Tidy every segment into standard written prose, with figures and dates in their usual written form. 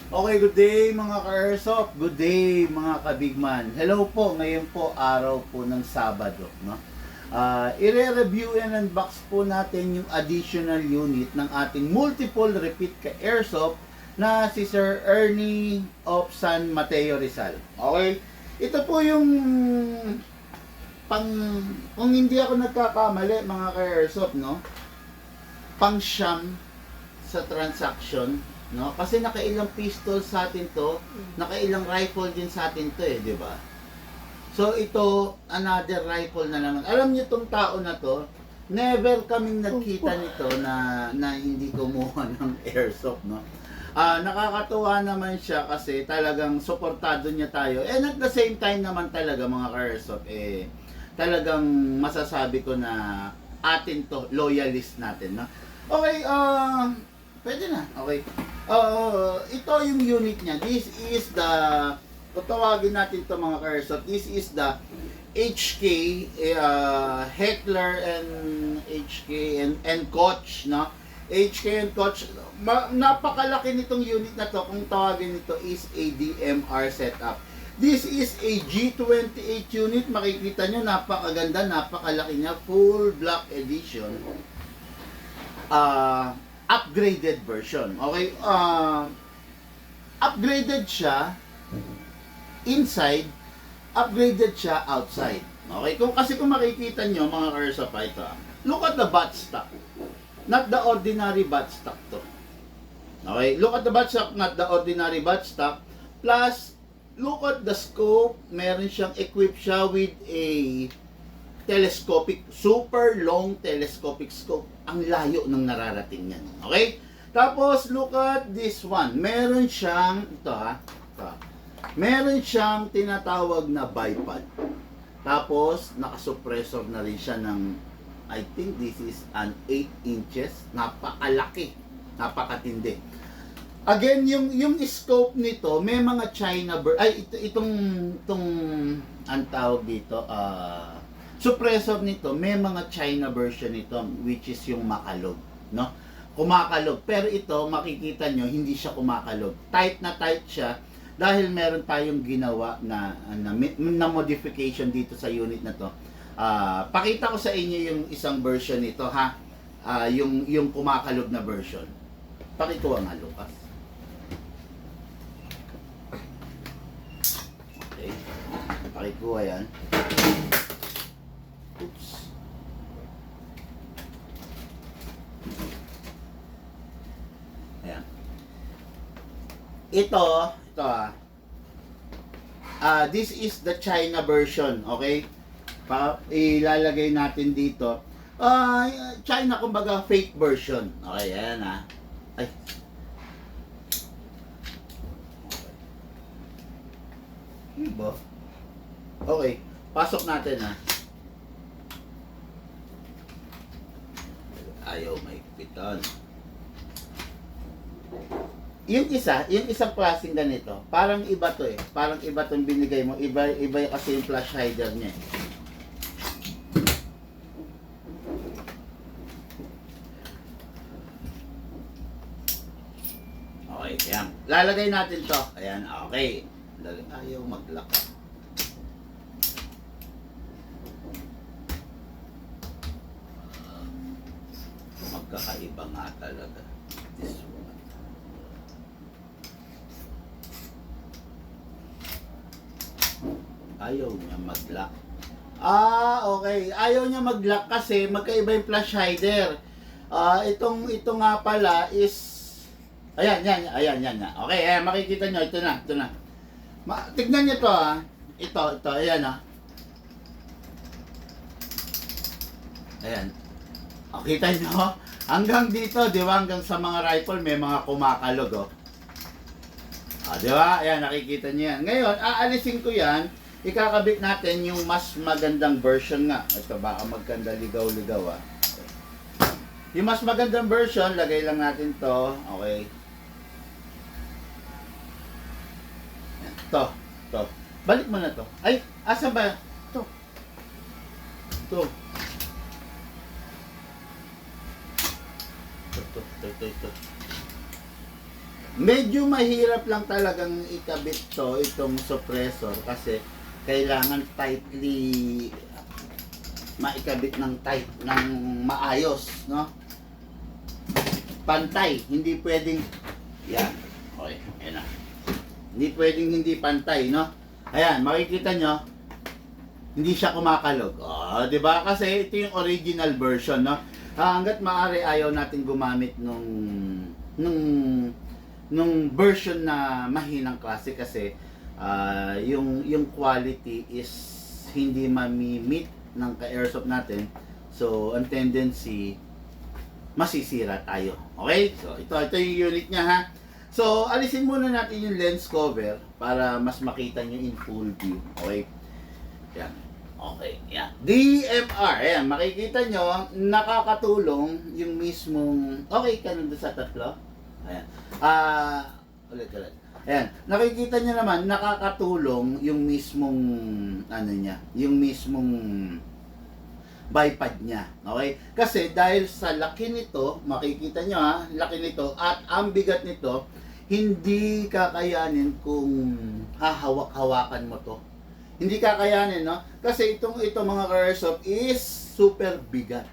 Okay, good day mga ka-airsoft. Good day mga kabigman. Hello po, ngayon po araw po ng Sabado, no? I-review and unbox po natin yung additional unit ng ating multiple repeat ka-airsoft na si Sir Ernie of San Mateo Rizal. Okay? Ito po yung pang, kung hindi ako nagkakamali mga ka-airsoft, no? Pang siyam sa transaction, no? Kasi nakailang pistol sa atin to, nakailang rifle din sa atin to eh, di ba? So ito, another rifle na naman. Alam niyo tong tao na to, never kaming nagkita nito na hindi kumuha ng airsoft, no? Nakakatuwa naman siya kasi talagang suportado niya tayo. And at the same time naman talaga mga ka-airsoft, talagang masasabi ko na atin to, loyalist natin, no? Okay, pwede na. Okay. Ito yung unit niya. This is the, kung tawagin natin to mga ka-airsoft, this is the HK, Heckler and HK and Koch, no? HK and Koch, napakalaki nitong unit na to. Kung tawagin nito is a DMR setup. This is a G28 unit. Makikita nyo, napakaganda, napakalaki niya. Full black edition. Upgraded version. Okay? Upgraded siya inside, upgraded siya outside. Okay? Kasi kung makikita nyo, mga ka-airsoft, ito. Look at the butt stock. Not the ordinary butt stock to. Okay? Look at the butt stock, not the ordinary butt stock. Plus, look at the scope. Meron siyang equipped siya with a telescopic, super long telescopic scope. Ang layo ng nararating niyan. Okay? Tapos, look at this one. Meron siyang, ito. Meron siyang tinatawag na bipod. Tapos, nakasuppressor na rin siya ng, I think this is an 8 inches. Napakalaki. Napakatindi. Again, yung scope nito, may mga China itong ang tawag dito, suppressor nito, may mga China version nito, which is yung makalog, no? Kumakalog. Pero ito, makikita nyo, hindi siya kumakalog. Tight na tight siya dahil meron tayong ginawa na modification dito sa unit na to. Pakita ko sa inyo yung isang version nito, ha? Yung kumakalog na version. Pakikuha nga, Lucas. Okay. Pakikuha yan. Oops. Ayan. Ito this is the China version, okay? Ilalagay natin dito. China, kumbaga fake version. Okay, ayan Ay. Diba? Okay, pasok natin Ayaw maigpitan. Yung isang klaseng ganito, parang iba to eh. Parang iba tong binigay mo. Iba kasi yung flash hider niya eh. Okay, ayan. Lalagay natin to. Ayan, okay. Ayaw mag-lock. Magkakaiba nga talaga. This one. Ayaw niya mag-lock. Okay. Ayaw niya mag-lock kasi magkaiba yung flash hider. Ito nga pala is ayan. Okay, makikita nyo, ito na. Tignan nyo to Ito, ayan Ayan. Kita nyo? Hanggang dito, di ba? Hanggang sa mga rifle, may mga kumakalog, di ba? Ayan, nakikita nyo yan. Ngayon, aalisin ko yan. Ikakabit natin yung mas magandang version nga. Ito, baka magkanda ligaw-ligaw, Yung mas magandang version, lagay lang natin to. Okay. To. Balik mo na to. Ay, asa ba? To. Ito. Medyo mahirap lang talagang ikabit to, itong suppressor, kasi kailangan tightly maikabit ng tight, ng maayos, no? Pantay, hindi pwedeng, yan, okay, ayan na. Hindi pwedeng hindi pantay, no? Ayan, makikita nyo, hindi siya kumakalog. Oh, 'di ba? Kasi ito yung original version, no? Hangga't maaari ayaw natin gumamit nung version na mahinang klase, kasi yung quality is hindi mami-meet ng ka-airsoft natin. So, ang tendency masisira tayo. Okay? So, ito yung unit niya, ha. So, alisin muna natin yung lens cover para mas makita nyo in full view. Okay? Yan. Okay, yan. DMR. Ayan, makikita nyo, nakakatulong yung mismong... Okay ka nandun sa tatlo? Ayan. Ulit. Ayan. Nakikita nyo naman, nakakatulong yung mismong... Ano niya? Yung mismong bipod niya. Okay? Kasi dahil sa laki nito, makikita nyo ha, laki nito, at ang bigat nito, hindi kakayanin kung hahawak-hawakan mo to. Hindi kakayanin, no? Kasi ito mga ka-airsoft is super bigat.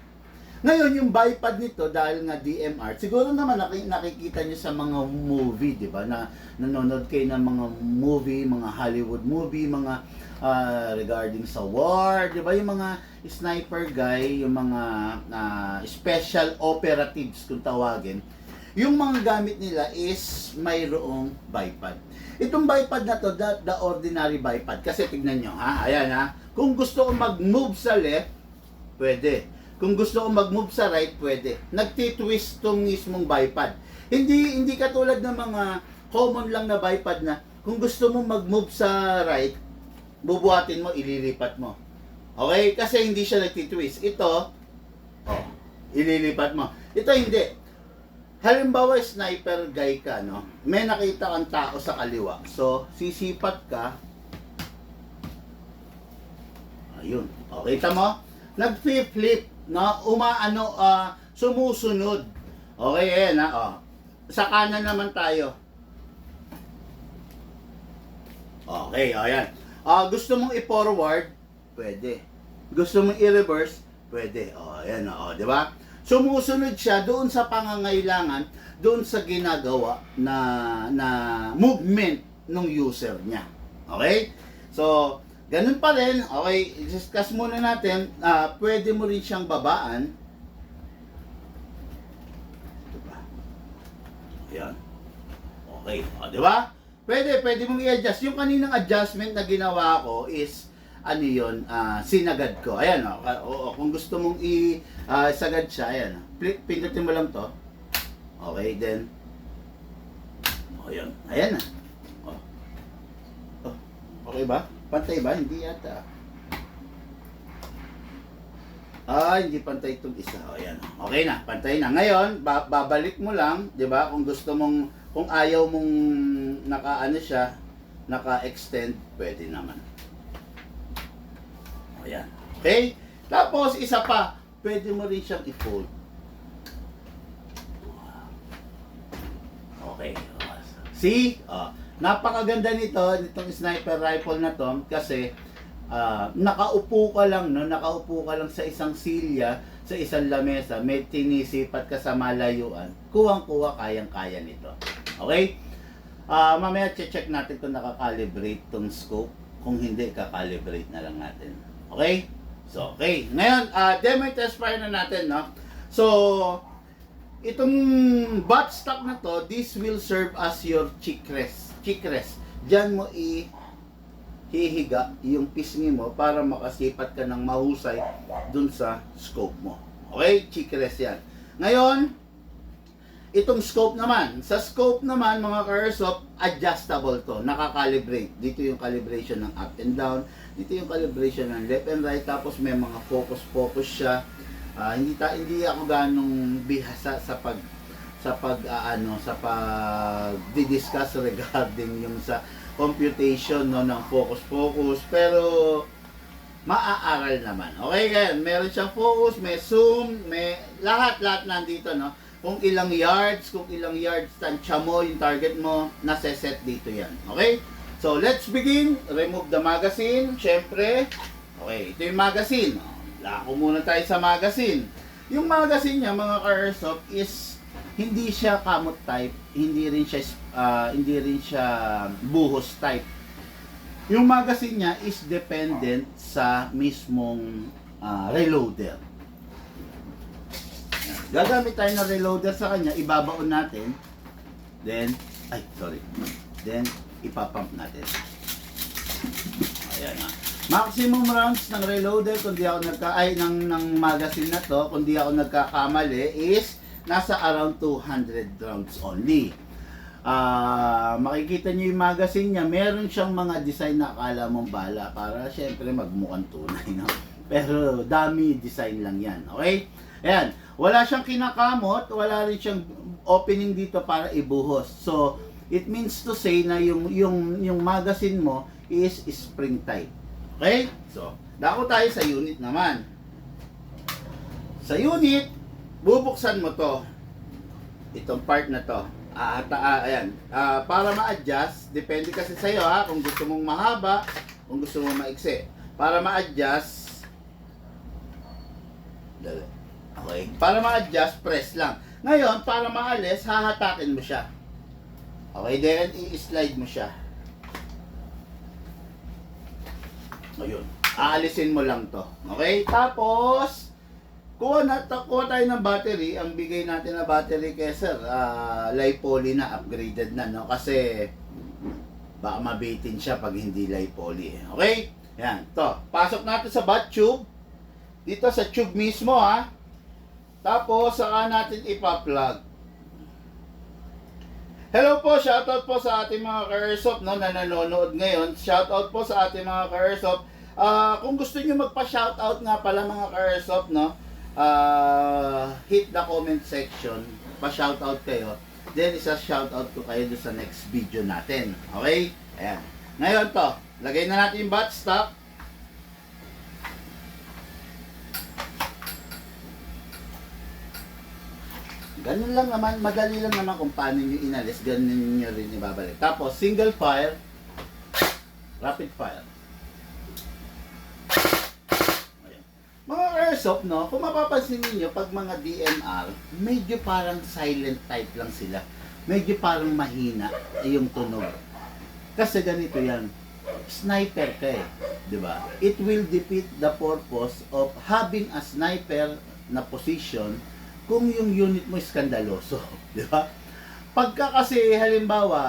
Ngayon, yung bipod nito, dahil nga DMR, siguro naman nakikita nyo sa mga movie, di ba? Na nanonood kayo ng mga movie, mga Hollywood movie, mga regarding sa war, di ba? Yung mga sniper guy, yung mga special operatives kung tawagin, yung mga gamit nila is mayroong bipod. Itong bipod na to, the ordinary bipod. Kasi tignan nyo, ha? Ayan, ha? Kung gusto ko mag-move sa left, pwede. Kung gusto ko mag-move sa right, pwede. Nagtitwist tong mismong bipod. Hindi katulad ng mga common lang na bipod na kung gusto mo mag-move sa right, bubuhatin mo, ililipat mo. Okay? Kasi hindi siya nagtitwist. Ito, ililipat mo. Ito hindi. Halimbawa, sniper guy ka, no? May nakita kang tao sa kaliwa. So, sisipat ka. Ayun. O, kita mo? Nag-flip, no? Sumusunod. Okay, ayan, ha? O. Sa kanan naman tayo. Okay, ayan. Gusto mong i-forward? Pwede. Gusto mong i-reverse? Pwede. O, ayan, o. Di ba? Sumusunod siya doon sa pangangailangan, doon sa ginagawa na movement ng user niya. Okay? So, ganun pa rin. Okay, discuss muna natin. Pwede mo rin siyang babaan. Diba? Ayan. Okay. O, diba? Pwede mong i-adjust. Yung kaninang adjustment na ginawa ko is ano yun, sinagad ko. Ayan, kung gusto mong isagad siya, ayan, pindutin mo lang to. Okay, then, ayan na. Okay ba? Pantay ba? Hindi yata. Hindi pantay itong isa. Ayan. Okay na, pantay na. Ngayon, babalik mo lang, di ba? Kung gusto mong, kung ayaw mong naka-extend, pwede naman. Ayan. Okay? Tapos, isa pa, pwede mo rin siyang i-fold. Okay. See? Napakaganda nitong sniper rifle na to, kasi nakaupo ka lang, no? Nakaupo ka lang sa isang silya, sa isang lamesa, may tinisipat ka sa malayuan, kuwang-kuwa, kayang-kaya nito. Okay? Mamaya check natin kung nakakalibrate tong scope. Kung hindi, kakalibrate na lang natin. Okay? So, okay. Ngayon, demo test fire na natin, no? So, itong butt stock na to, this will serve as your cheek rest. Diyan mo hihiga yung pisngi mo para makasipat ka ng mahusay dun sa scope mo. Okay? Cheek rest yan. Ngayon, itong scope naman. Sa scope naman, mga ka-airsoft, adjustable to. Nakakalibrate. Dito yung calibration ng up and down. Dito yung calibration ng left and right. Tapos may mga focus siya. Hindi ako ganong bihasa sa pag-discuss regarding yung sa computation, no, ng focus. Pero maaaral naman. Okay, ganyan. Meron siyang focus, may zoom, may lahat nandito, no. kung ilang yards tansya mo, yung target mo, nasa-set dito yan. Okay? So, let's begin. Remove the magazine. Siyempre, okay, ito yung magazine. Lako muna tayo sa magazine. Yung magazine niya, mga ka-airsoft, is hindi siya kamot type, hindi rin siya buhos type. Yung magazine niya is dependent sa mismong reloader. Gagamit tayo ng reloader sa kanya, ibabaon natin, then ipapump natin. Ayan na. Maximum rounds ng reloader, ng magazine na to, kung di ako nagkakamali, is nasa around 200 rounds only. Makikita nyo yung magazine niya, meron siyang mga design na akala mong bala para syempre magmukhang tunay, no? Pero dami design lang yan, okay? Ayan, wala siyang kinakamot, wala rin siyang opening dito para ibuhos. So, it means to say na yung magazine mo is spring type. Okay? So, dako tayo sa unit naman. Sa unit, bubuksan mo to. Itong part na to. Ayan. Para ma-adjust, depende kasi sa'yo ha, kung gusto mong mahaba, kung gusto mong maiksi. Para ma-adjust, okay. Para ma-adjust, press lang. Ngayon, para maalis, hahatakin mo siya. Okay, then i-slide mo siya. Ngayon, aalisin mo lang to. Okay? Tapos, kuha tayo ng battery. Ang bigay natin na battery kay sir, LiPoly na, upgraded na, no? Kasi, baka mabitin siya pag hindi LiPoly. Okay? Yan, to. Pasok natin sa bat tube. Dito sa tube mismo, ha? Tapos, saka natin ipa-plug. Hello po, shoutout po sa ating mga ka-airsoft, no, na nanonood ngayon. Shoutout po sa ating mga ka-airsoft. Kung gusto niyo magpa-shoutout nga pala mga ka-airsoft, no, hit the comment section, pa-shoutout kayo. Then, isa-shoutout ko kayo doon sa next video natin. Okay? Ayan. Ngayon to, lagay na natin yung butt stock. Ganun lang naman, madali lang naman kung paano nyo inalis, ganun nyo rin ibabalik. Tapos, single fire, rapid fire. Ayan. Mga airsoft, no, kung mapapansin niyo pag mga DMR, medyo parang silent type lang sila. Medyo parang mahina yung tunog. Kasi ganito yan, sniper ka eh, di ba? It will defeat the purpose of having a sniper na position kung yung unit mo skandaloso, di ba? Pagka kasi halimbawa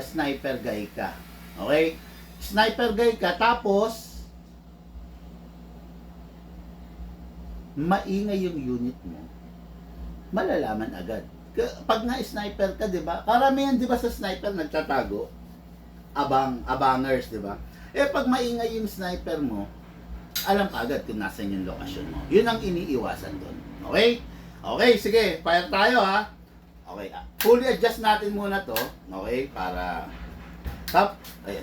sniper guy ka, okay? Sniper guy ka tapos maingay yung unit mo, malalaman agad. Pag na-sniper ka, di ba? Karamihan, di ba, sa sniper nagtatago, abangers, di ba? Eh pag maingay yung sniper mo, alam ka agad kung nasan yung lokasyon mo. Yun ang iniiwasan doon. Okay? Okay, sige, fire tayo ha. Okay, fully adjust natin muna to. Okay, para top, ayan.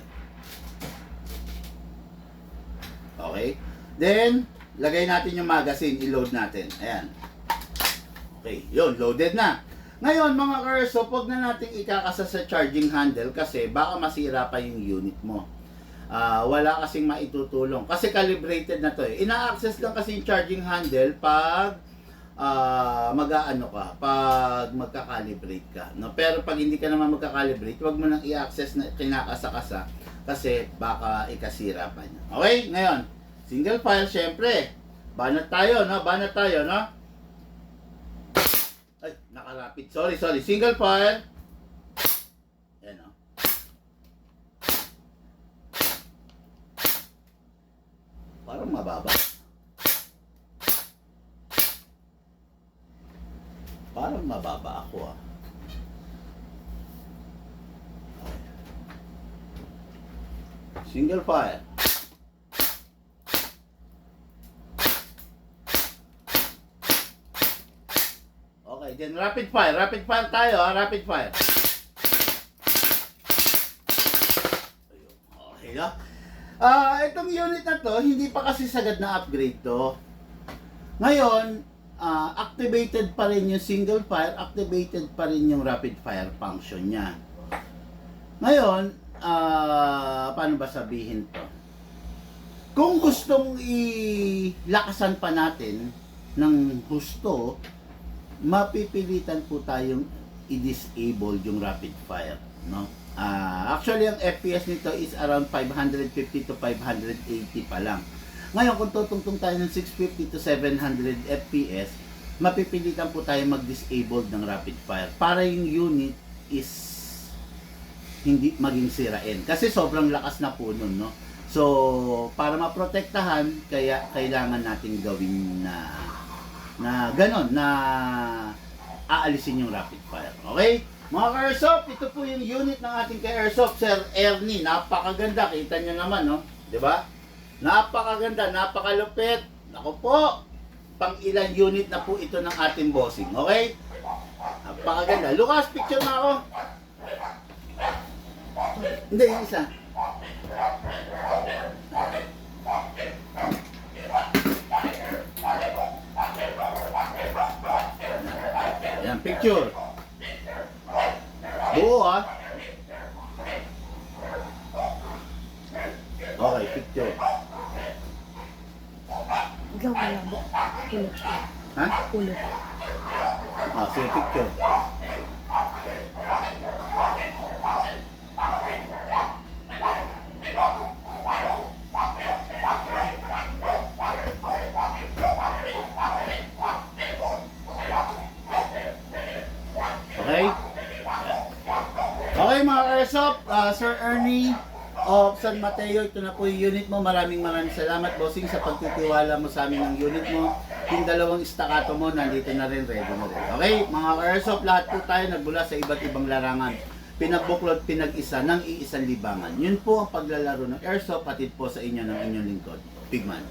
Okay, then lagay natin yung magazine, i-load natin. Ayan. Okay, yun, loaded na. Ngayon mga ka-airsoft, huwag na natin ikakasa sa charging handle kasi baka masira pa yung unit mo. Wala kasing maitutulong kasi calibrated na to eh. Ina-access lang kasi yung charging handle pag mag-aano ka, pag magka-calibrate ka, no? Pero pag hindi ka naman magka-calibrate, wag mo nang i-access na kinakasa-kasa kasi baka ikasira pa niya. Okay? Ngayon, single file syempre. Banat tayo, no? Banat tayo, no? Ay, nakarapid. Sorry. Single file. Ayan, no? Parang mababa. Parang mababa ako ah. Single fire. Okay, then rapid fire. Rapid fire tayo ha, rapid fire. Okay no? Itong unit na to, hindi pa kasi sagad na upgrade to. Ngayon, activated pa rin yung single fire, activated pa rin yung rapid fire function niya. Ngayon, paano ba sabihin to? Kung gustong ilakasan pa natin ng husto, mapipilitan po tayong i-disable yung rapid fire, no? Actually, ang FPS nito is around 550 to 580 pa lang. Ngayon, kung tutungtong tayo ng 650 to 700 FPS, mapipilitan po tayo mag-disable ng rapid fire para yung unit is hindi maging sirain. Kasi sobrang lakas na po nun, no? So, para maprotektahan, kaya kailangan natin gawin na ganon, na aalisin yung rapid fire. Okay? Mga ka-airsoft, ito po yung unit ng ating ka-airsoft, Sir Ernie. Napakaganda. Kita nyo naman, no? Diba? Napakaganda, napakalupit. Ako po, pang ilang unit na po ito ng ating bossing. Okay? Napakaganda. Lucas, picture na ako. Hindi, yung isa. Ayan, picture. Buo, ha? Okay, picture. Ikaw wala mo. Ulo. Ha? Ulo. Sige, picture. Okay? Okay mga airsoft, Sir Ernie of San Mateo, ito na po yung unit mo. Maraming salamat, bossing, sa pagtitiwala mo sa amin ng unit mo. Yung dalawang staccato mo, nandito na rin, ready na rin. Okay, mga airsoft, lahat po tayo nagbula sa iba't ibang larangan. Pinagbuklod, pinag-isa ng iisang libangan. Yun po ang paglalaro ng airsoft, patid po sa inyo ng inyong lingkod, Pigman.